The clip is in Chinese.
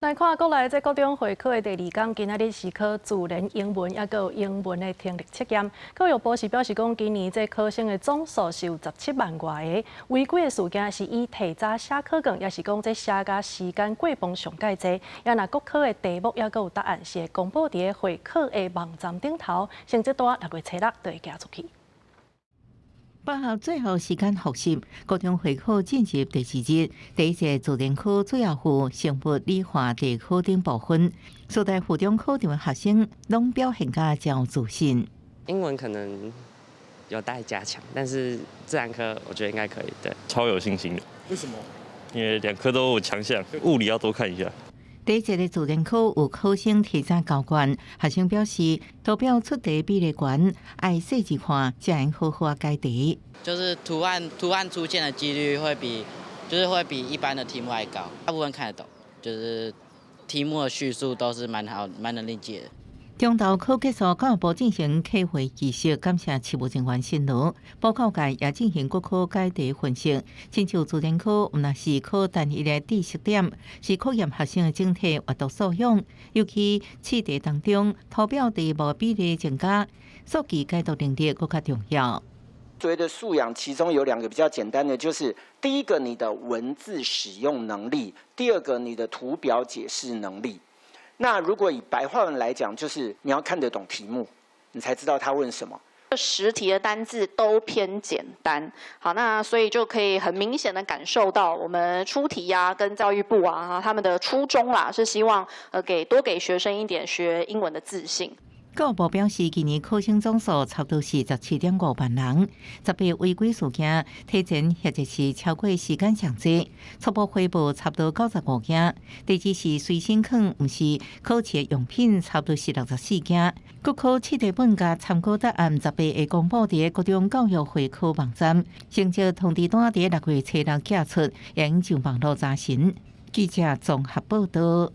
来看国内这高中会考的第二天，今仔日是考自然、英文，也有英文的听力测验。教育部是表示讲，今年这考生的总数是有17万外个，违规的事件是以提早写考卷，也是讲这写甲时间过磅上介济。也若国考的题目也有答案是会公布伫会考的网站顶头，成绩单6月初6就会寄出去。8号最后时间复习，高中会考进入第4日，第一届自然科主要附生物理化地考等部分，所在附中考场的学生拢表现甲较自信。英文可能有待加强，但是自然科我觉得应该可以。对，超有信心的。为什么？因为2科都有强项，物理要多看一下。第一届的自然科有考生提早交卷，学生表示图表出题比例悬，爱细致看才能好好解题。就是图案出现的几率会比一般的题目还高，大部分看得懂，就是题目的叙述都是蛮能理解的。中昼考结束，教育部进行客会仪式，感谢事务人员辛劳。报告界也进行国考解题分析，亲像自然科，毋若是考单一的知识点，是考验学生的整体阅读素养。尤其试题当中，图表题目比例增加，数据解读能力更加重要。所谓的素养，其中有2个比较简单的，就是第一个你的文字使用能力，第2个你的图表解释能力。那如果以白话文来讲，就是你要看得懂题目，你才知道他问什么。10题的单字都偏简单，好，那所以就可以很明显的感受到我们出题啊，跟教育部啊，他们的初衷啦，是希望多给学生一点学英文的自信。教育部表示，今年考生总数差不多是17.5万人，18违规事件提前或者是超过时间上限，初步回报差不多95件。第二是随身券，毋是考试的用品，差不多是64件。国考试题本甲参考答案18会公布伫高中教育会考网站，成绩通知单伫6月初6寄出，也已上网络查询。记者综合报道。